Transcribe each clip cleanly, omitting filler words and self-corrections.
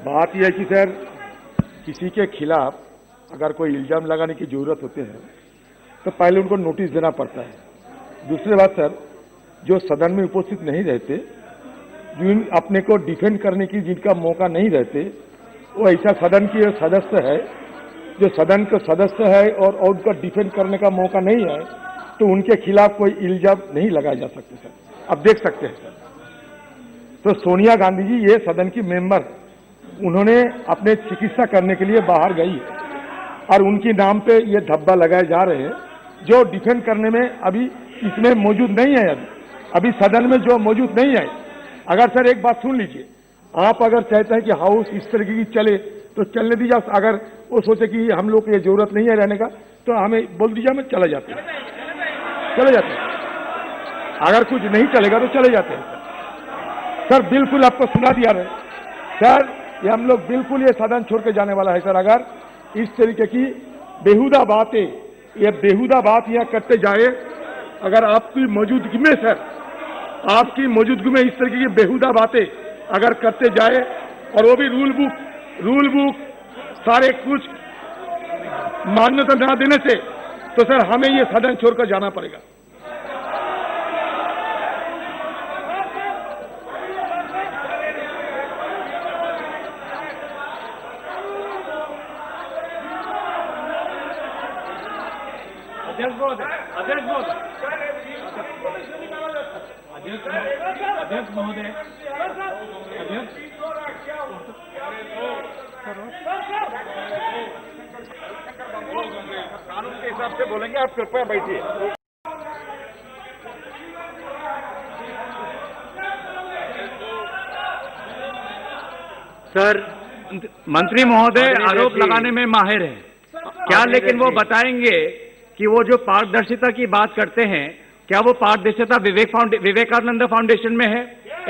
बात यह है कि सर किसी के खिलाफ अगर कोई इल्जाम लगाने की जरूरत होती है तो पहले उनको नोटिस देना पड़ता है। दूसरी बात सर, जो सदन में उपस्थित नहीं रहते, जिन अपने को डिफेंड करने की जिनका मौका नहीं रहते, वो ऐसा सदन की सदस्य है जो सदन का सदस्य है और उनका डिफेंड करने का मौका नहीं है, तो उनके खिलाफ कोई इल्जाम नहीं लगाए जा सकते सर। अब देख सकते हैं सर, तो सोनिया गांधी जी ये सदन की मेंबर, उन्होंने अपने चिकित्सा करने के लिए बाहर गई और उनके नाम पे ये धब्बा लगाए जा रहे हैं जो डिफेंड करने में अभी इसमें मौजूद नहीं है। अभी सदन में जो मौजूद नहीं है। अगर सर एक बात सुन लीजिए, आप अगर चाहते हैं कि हाउस इस तरीके की चले तो चलने दीजिए। अगर वो सोचे कि हम लोग को ये जरूरत नहीं है रहने का तो हमें बोल दीजिए, हमें चले जाते हैं, चले जाते हैं। अगर कुछ नहीं चलेगा तो चले जाते हैं सर। बिल्कुल आपको सुना दिया रहे सर, ये हम लोग बिल्कुल ये सदन छोड़ के जाने वाला है सर। अगर इस तरीके की बेहुदा बातें, ये बेहुदा बात यहाँ करते जाए, अगर आपकी मौजूदगी में सर, आपकी मौजूदगी में इस तरीके की बेहुदा बातें अगर करते जाए और वो भी रूल बुक सारे कुछ मान्यता न देने से, तो सर हमें ये सदन छोड़कर जाना पड़ेगा। अध्यक्ष महोदय, कानून के हिसाब से बोलेंगे, आप कृपया बैठिए। सर, मंत्री महोदय आरोप लगाने में माहिर हैं क्या, लेकिन वो बताएंगे कि वो जो पारदर्शिता की बात करते हैं, क्या वो पारदर्शिता विवेकानंद फाउंडेशन में है,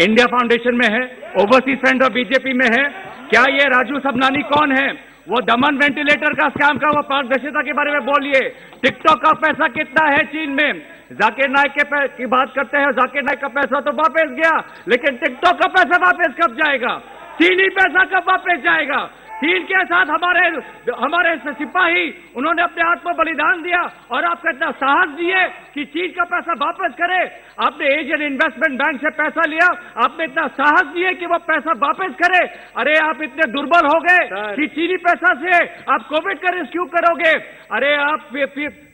इंडिया फाउंडेशन में है, ओवरसीज फ्रंट ऑफ बीजेपी में है? क्या ये राजू सबनानी कौन है? वो दमन वेंटिलेटर का स्कैम का वो पारदर्शिता के बारे में बोलिए। टिकटॉक का पैसा कितना है चीन में? जाकिर नाइक की बात करते हैं, जाकिर नाइक का पैसा तो वापस गया, लेकिन टिकटॉक का पैसा वापस कब जाएगा? चीनी पैसा कब वापस जाएगा? चीन के साथ हमारे सिपाही, उन्होंने अपने आत्म बलिदान दिया और आपको इतना साहस दिए कि चीन का पैसा वापस करे। आपने एशियन इन्वेस्टमेंट बैंक से पैसा लिया, आपने इतना साहस दिए कि वो पैसा वापस करे। अरे आप इतने दुर्बल हो गए कि चीनी पैसा से आप कोविड का रेस्क्यू करोगे। अरे आप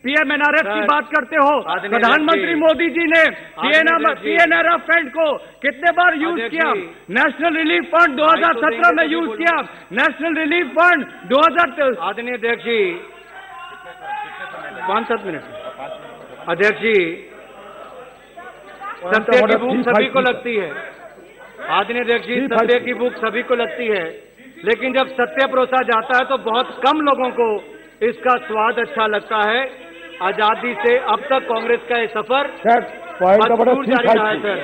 पीएमएनआरएफ की बात करते हो। प्रधानमंत्री मोदी जी ने पीएनआरएफ फंड को कितने बार यूज किया? नेशनल रिलीफ फंड 2017 में यूज किया, नेशनल रिलीफ फंड 2000। आदरणीय अध्यक्ष जी, 5-7 मिनट। अध्यक्ष जी, सत्य की भूख सभी को लगती है। आदरणीय अध्यक्ष जी, सत्य की भूख सभी को लगती है, लेकिन जब सत्य परोसा जाता है तो बहुत कम लोगों को इसका स्वाद अच्छा लगता है। आजादी से अब तक कांग्रेस का ये सफर मजबूर जारी रहा है सर।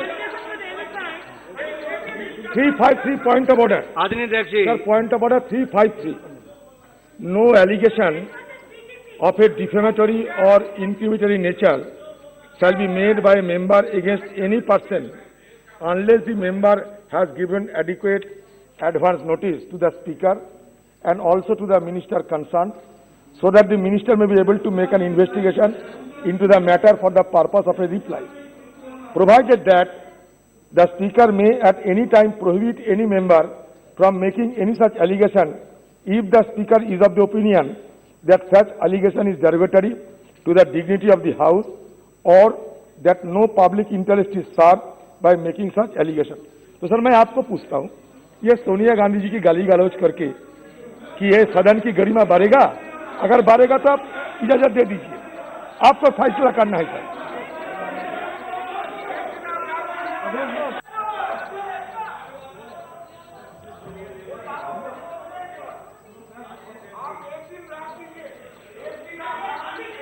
353 point of order. आदरणीय अध्यक्ष जी, sir, point of order 353। No allegation of a defamatory or incriminatory nature shall be made by a member against any person unless the member has given adequate advance notice to the speaker and also to the minister concerned, so that the minister may be able to make an investigation into the matter for the purpose of a reply, provided that the speaker may at any time prohibit any member from making any such allegation if the speaker is of the opinion that such allegation is derogatory to the dignity of the house or that no public interest is served by making such allegation। तो sir मैं आपको पूछता हूं, ये सोनिया गांधी जी की गाली गलौज करके कि ये सदन की गरिमा बढ़ेगा? अगर बढ़ेगा तो आप इजाजत दे दीजिए, आपको फैसला करना है सर।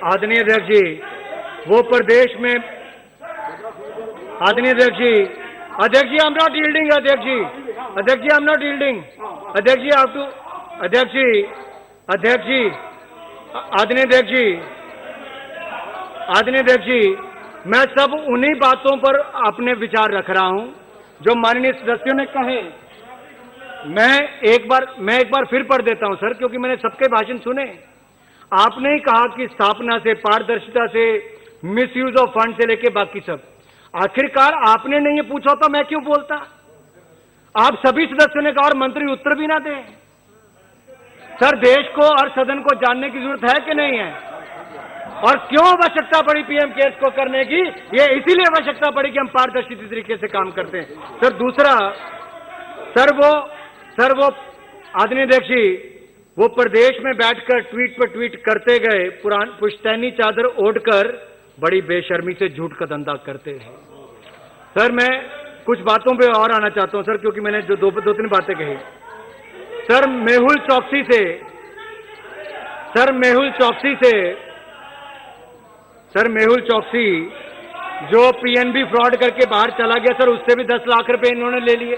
आदरणीय अध्यक्ष जी, वो प्रदेश में आदरणीय अध्यक्ष जी, आई एम नॉट यील्डिंग। अध्यक्ष जी, आई एम नॉट यील्डिंग। अध्यक्ष जी, आप टू अध्यक्ष जी, आदरणीय अध्यक्ष जी, आदरणीय अध्यक्ष जी, मैं सब उन्हीं बातों पर अपने विचार रख रहा हूं जो माननीय सदस्यों ने कहे। मैं एक बार फिर पढ़ देता हूं सर, क्योंकि मैंने सबके भाषण सुने। आपने ही कहा कि स्थापना से, पारदर्शिता से, मिसयूज ऑफ फंड से लेके बाकी सब। आखिरकार आपने नहीं ये पूछा तो मैं क्यों बोलता? आप सभी सदस्यों ने कहा और मंत्री उत्तर भी ना दें। सर, देश को और सदन को जानने की जरूरत है कि नहीं है? और क्यों आवश्यकता पड़ी पीएम केयर्स को करने की? ये इसीलिए आवश्यकता पड़ी कि हम पारदर्शी तरीके से काम करते हैं। सर, दूसरा, सर वो आदरणीय अध्यक्ष जी, वो प्रदेश में बैठकर ट्वीट पर ट्वीट करते गए, पुश्तैनी चादर ओढ़कर बड़ी बेशर्मी से झूठ का धंधा करते हैं। सर, मैं कुछ बातों पे और आना चाहता हूं सर, क्योंकि मैंने जो दो तीन बातें कही। सर, मेहुल चौकसी जो पीएनबी फ्रॉड करके बाहर चला गया सर, उससे भी 10 लाख रुपए इन्होंने ले लिए।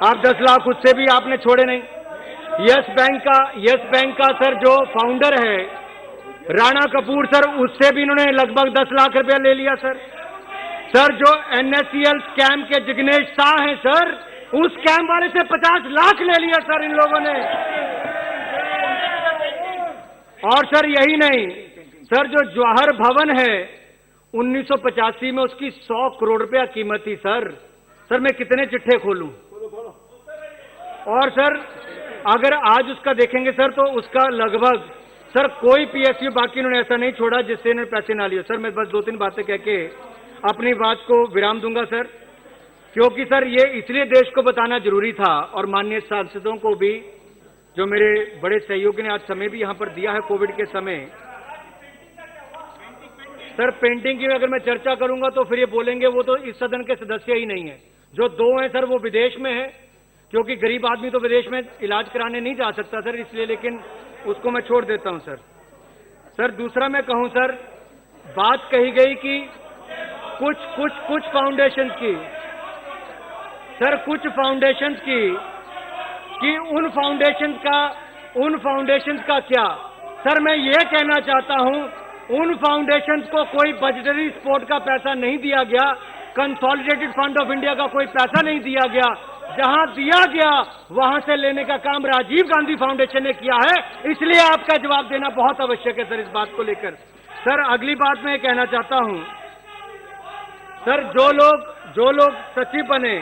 आप 10 लाख उससे भी आपने छोड़े नहीं। यस बैंक का सर जो फाउंडर है राणा कपूर सर, उससे भी इन्होंने लगभग 10 लाख रुपया ले लिया सर। सर, जो एनएससीएल स्कैम के जिग्नेश शाह हैं सर, उस स्कैम वाले से 50 लाख ले लिया सर इन लोगों ने। और सर यही नहीं सर, जो जवाहर भवन है 1985 में उसकी 100 करोड़ रुपया कीमत थी सर। सर, मैं कितने चिट्ठे खोलूं? और सर, अगर आज उसका देखेंगे सर, तो उसका लगभग सर कोई पीएसयू बाकी इन्होंने ऐसा नहीं छोड़ा जिससे इन्होंने पैसे ना लिए। सर, मैं बस 2-3 बातें कह के अपनी बात को विराम दूंगा सर, क्योंकि सर ये इसलिए देश को बताना जरूरी था, और माननीय सांसदों को भी, जो मेरे बड़े सहयोगी ने आज समय भी यहां पर दिया है कोविड के समय। सर, पेंटिंग की अगर मैं चर्चा करूंगा तो फिर ये बोलेंगे वो तो इस सदन के सदस्य ही नहीं है। जो 2 हैं सर वो विदेश में है, क्योंकि गरीब आदमी तो विदेश में इलाज कराने नहीं जा सकता सर, इसलिए, लेकिन उसको मैं छोड़ देता हूं सर। सर, दूसरा मैं कहूं सर, बात कही गई कि कुछ फाउंडेशन की सर, कुछ फाउंडेशन की कि उन फाउंडेशन का क्या? सर, मैं ये कहना चाहता हूं, उन फाउंडेशंस को कोई बजटरी सपोर्ट का पैसा नहीं दिया गया, कंसोलिडेटेड फंड ऑफ इंडिया का कोई पैसा नहीं दिया गया। जहां दिया गया वहां से लेने का काम राजीव गांधी फाउंडेशन ने किया है, इसलिए आपका जवाब देना बहुत आवश्यक है सर इस बात को लेकर। सर, अगली बात मैं कहना चाहता हूं सर, जो लोग सचिव बने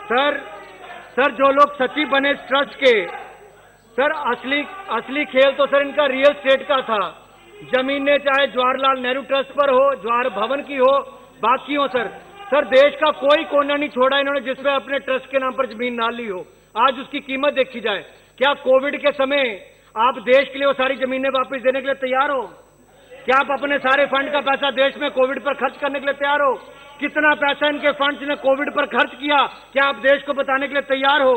सर, जो लोग सचिव बने इस ट्रस्ट के सर, असली खेल तो सर इनका रियल एस्टेट का था। जमीनें चाहे जवाहरलाल नेहरू ट्रस्ट पर हो, जवाहर भवन की हो, बाकी हो सर। सर, देश का कोई कोना नहीं छोड़ा इन्होंने जिसमें अपने ट्रस्ट के नाम पर जमीन ना ली हो। आज उसकी कीमत देखी जाए। क्या कोविड के समय आप देश के लिए वो सारी जमीनें वापस देने के लिए तैयार हो? क्या आप अपने सारे फंड का पैसा देश में कोविड पर खर्च करने के लिए तैयार हो? कितना पैसा इनके फंड्स ने कोविड पर खर्च किया, क्या आप देश को बताने के लिए तैयार हो?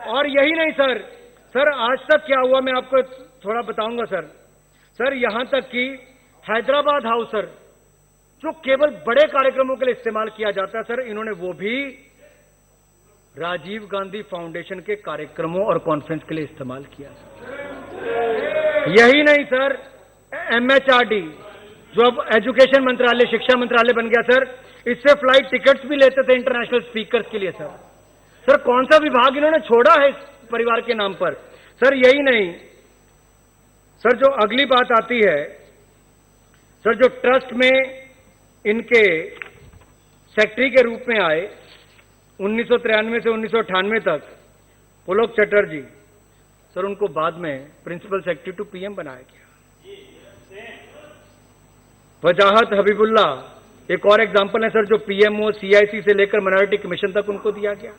और यही नहीं सर, आज तक क्या हुआ मैं आपको थोड़ा बताऊंगा सर, यहां तक कि हैदराबाद हाउस सर, जो केवल बड़े कार्यक्रमों के लिए इस्तेमाल किया जाता है सर, इन्होंने वो भी राजीव गांधी फाउंडेशन के कार्यक्रमों और कॉन्फ्रेंस के लिए इस्तेमाल किया। यही नहीं सर, एमएचआरडी जो अब एजुकेशन मंत्रालय, शिक्षा मंत्रालय बन गया सर, इससे फ्लाइट टिकट्स भी लेते थे इंटरनेशनल स्पीकर्स के लिए सर, कौन सा विभाग इन्होंने छोड़ा है इस परिवार के नाम पर? सर, यही नहीं सर, जो अगली बात आती है सर, जो ट्रस्ट में इनके सेक्रेटरी के रूप में आए 1993 से 1998 तक पुलक चटर्जी सर, उनको बाद में प्रिंसिपल सेक्रेटरी टू पीएम बनाया गया। वजाहत हबीबुल्ला एक और एग्जांपल है सर, जो पीएमओ सीआईसी से लेकर माइनॉरिटी कमीशन तक उनको दिया गया।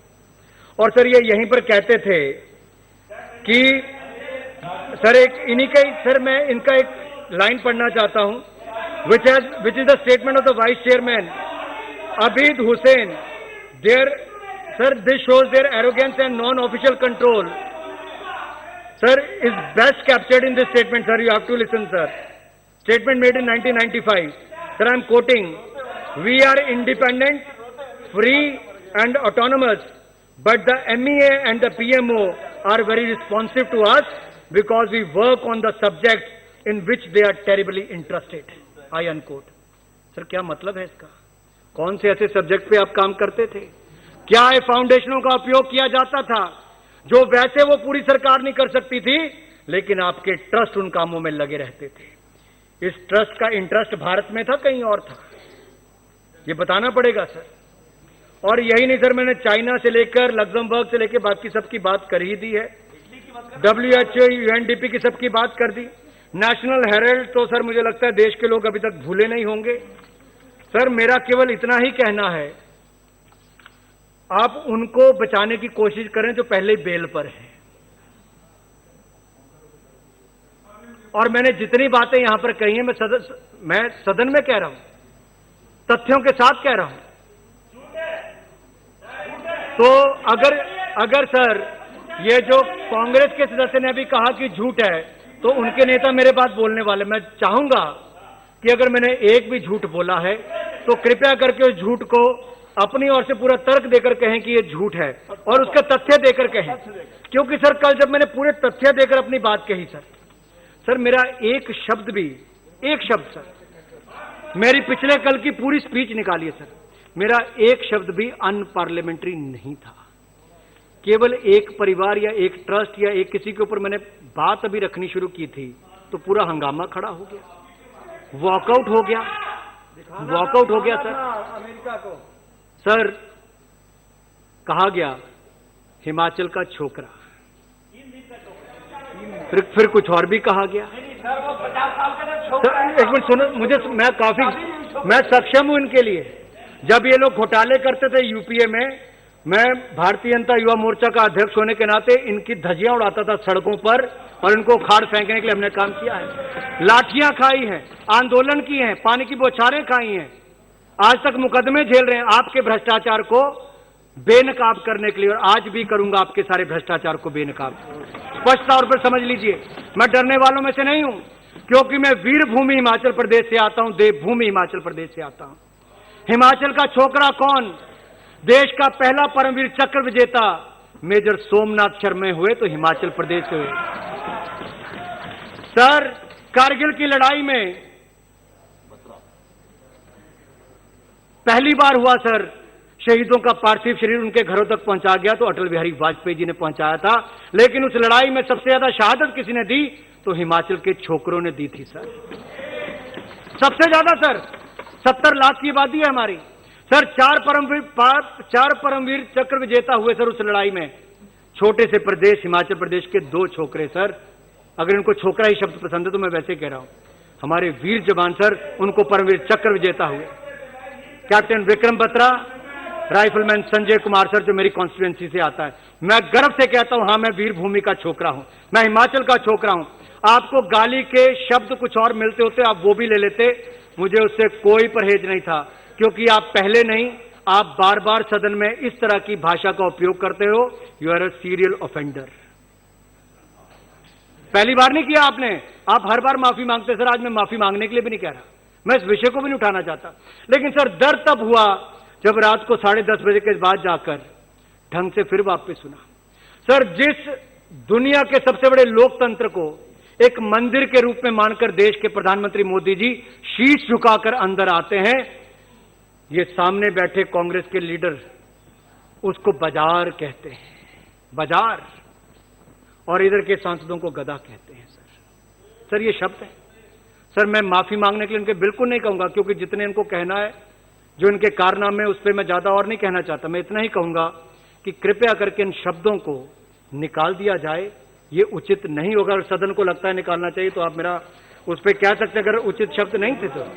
और सर, ये यहीं पर कहते थे कि सर, मैं इनका एक लाइन पढ़ना चाहता हूं, which is the statement of the vice chairman Abid Hussain. Sir, this shows their arrogance and non-official control. Sir, is best captured in this statement, sir. You have to listen, sir. Statement made in 1995. Sir, I am quoting. We are independent, free and autonomous, but the MEA and the PMO are very responsive to us because we work on the subjects in which they are terribly interested. I unquote. Sir, क्या मतलब है इसका? कौन से ऐसे subject पे आप काम करते थे? क्या ये फाउंडेशनों का उपयोग किया जाता था जो वैसे वो पूरी सरकार नहीं कर सकती थी, लेकिन आपके ट्रस्ट उन कामों में लगे रहते थे। इस ट्रस्ट का इंटरेस्ट भारत में था, कहीं और था, ये बताना पड़ेगा सर। और यही नहीं सर, मैंने चाइना से लेकर लग्जमबर्ग से लेकर बाकी सबकी बात कर ही दी है, WHO, UNDP की सबकी बात कर दी। नेशनल हेराल्ड तो सर मुझे लगता है देश के लोग अभी तक भूले नहीं होंगे। सर मेरा केवल इतना ही कहना है, आप उनको बचाने की कोशिश करें जो पहले ही बेल पर हैं। और मैंने जितनी बातें यहां पर कही हैं मैं सदन में कह रहा हूं, तथ्यों के साथ कह रहा हूं। तो अगर सर ये जो कांग्रेस के सदस्य ने अभी कहा कि झूठ है, तो उनके नेता मेरे बात बोलने वाले, मैं चाहूंगा कि अगर मैंने एक भी झूठ बोला है तो कृपया करके उस झूठ को अपनी ओर से पूरा तर्क देकर कहें कि ये झूठ है, और उसका तथ्य देकर कहें। क्योंकि सर कल जब मैंने पूरे तथ्य देकर अपनी बात कही सर मेरा एक शब्द सर, मेरी पिछले कल की पूरी स्पीच निकालिए सर, मेरा एक शब्द भी अनपार्लियामेंट्री नहीं था। केवल एक परिवार या एक ट्रस्ट या एक किसी के ऊपर मैंने बात अभी रखनी शुरू की थी तो पूरा हंगामा खड़ा हो गया, वॉकआउट हो गया सर। अमेरिका को सर कहा गया हिमाचल का छोकरा, फिर कुछ और भी कहा गया। सर एक मिनट सुनो, मैं सक्षम हूं इनके लिए। जब ये लोग घोटाले करते थे यूपीए में, मैं भारतीय जनता युवा मोर्चा का अध्यक्ष होने के नाते इनकी धज्जियां उड़ाता था सड़कों पर, और इनको उखाड़ फेंकने के लिए हमने काम किया है। लाठियां खाई हैं, आंदोलन किए हैं, पानी की बौछारें खाई हैं, आज तक मुकदमे झेल रहे हैं आपके भ्रष्टाचार को बेनकाब करने के लिए, और आज भी करूंगा आपके सारे भ्रष्टाचार को बेनकाब। स्पष्ट तौर पर समझ लीजिए, मैं डरने वालों में से नहीं हूं, क्योंकि मैं वीरभूमि हिमाचल प्रदेश से आता हूं, देवभूमि हिमाचल प्रदेश से आता हूं। हिमाचल का छोकरा कौन? देश का पहला परमवीर चक्र विजेता मेजर सोमनाथ शर्मा हुए तो हिमाचल प्रदेश से हुए। सर कारगिल की लड़ाई में पहली बार हुआ सर, शहीदों का पार्थिव शरीर उनके घरों तक पहुंचा गया तो अटल बिहारी वाजपेयी जी ने पहुंचाया था, लेकिन उस लड़ाई में सबसे ज्यादा शहादत किसी ने दी तो हिमाचल के छोकरों ने दी थी सर, सबसे ज्यादा सर। 70 लाख की आबादी है हमारी सर। 4 परमवीर चक्र विजेता हुए सर उस लड़ाई में। छोटे से प्रदेश हिमाचल प्रदेश के 2 छोकरे सर, अगर इनको छोकरा ही शब्द पसंद है तो मैं वैसे कह रहा हूं, हमारे वीर जवान सर उनको परमवीर चक्र विजेता हुए। Captain Vikram Batra, rifleman Sanjay Kumar sir जो मेरी कॉन्स्टिट्यूएंसी से आता है। मैं गर्व से कहता हूं, हां मैं वीरभूमि का छोकरा हूं, मैं हिमाचल का छोकरा हूं। आपको गाली के शब्द कुछ और मिलते होते आप वो भी ले लेते, मुझे उससे कोई परहेज नहीं था, क्योंकि आप पहले नहीं, आप बार बार सदन में इस तरह की भाषा का उपयोग करते हो। You are a serial offender. पहली बार नहीं किया आपने, आप हर बार माफी मांगते सर। आज मैं माफी मांगने के लिए भी नहीं कह रहा, मैं इस विषय को भी नहीं उठाना चाहता, लेकिन सर दर्द तब हुआ जब रात को 10:30 बजे के बाद जाकर ढंग से फिर वापस सुना। सर जिस दुनिया के सबसे बड़े लोकतंत्र को एक मंदिर के रूप में मानकर देश के प्रधानमंत्री मोदी जी शीश झुकाकर अंदर आते हैं, ये सामने बैठे कांग्रेस के लीडर उसको बाजार कहते हैं, बाजार, और इधर के सांसदों को गधा कहते हैं सर ये शब्द है सर। मैं माफी मांगने के लिए इनके बिल्कुल नहीं कहूंगा, क्योंकि जितने इनको कहना है, जो इनके कारनामे, उस पर मैं ज्यादा और नहीं कहना चाहता। मैं इतना ही कहूंगा कि कृपया करके इन शब्दों को निकाल दिया जाए, ये उचित नहीं होगा। अगर सदन को लगता है निकालना चाहिए तो आप मेरा उस पर कह सकते, अगर उचित शब्द नहीं थे सर।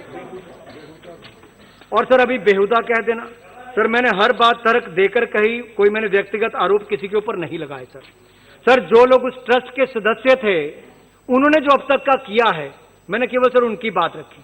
और सर अभी बेहुदा कह देना, सर मैंने हर बात तर्क देकर कही, कोई मैंने व्यक्तिगत आरोप किसी के ऊपर नहीं लगाए सर। जो लोग उस ट्रस्ट के सदस्य थे, उन्होंने जो अब तक का किया है, मैंने केवल सर उनकी बात रखी।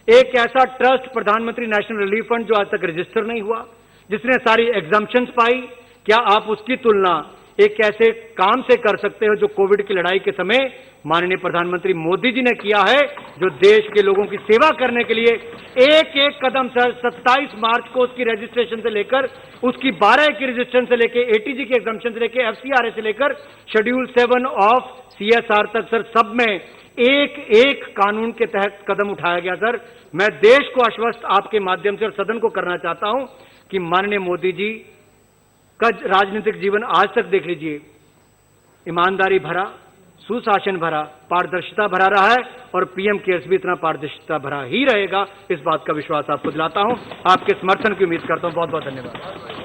एक ऐसा ट्रस्ट प्रधानमंत्री नेशनल रिलीफ फंड जो आज तक रजिस्टर नहीं हुआ, जिसने सारी एग्जम्पशंस पाई, क्या आप उसकी तुलना एक ऐसे काम से कर सकते हो जो कोविड की लड़ाई के समय माननीय प्रधानमंत्री मोदी जी ने किया है, जो देश के लोगों की सेवा करने के लिए एक एक कदम सर 27 मार्च को उसकी रजिस्ट्रेशन से लेकर उसकी 12 की रजिस्ट्रेशन से लेकर एटीजी की एग्जम्पशन से लेकर एफसीआरए से लेकर शेड्यूल 7 ऑफ सीएसआर तक सर, सब में एक एक कानून के तहत कदम उठाया गया सर। मैं देश को आश्वस्त आपके माध्यम से और सदन को करना चाहता हूं कि माननीय मोदी जी का राजनीतिक जीवन आज तक देख लीजिए, ईमानदारी भरा, सुशासन भरा, पारदर्शिता भरा रहा है और पीएम केयर्स भी इतना पारदर्शिता भरा ही रहेगा, इस बात का विश्वास आपको दिलाता हूं। आपके समर्थन की उम्मीद करता हूं। बहुत बहुत धन्यवाद।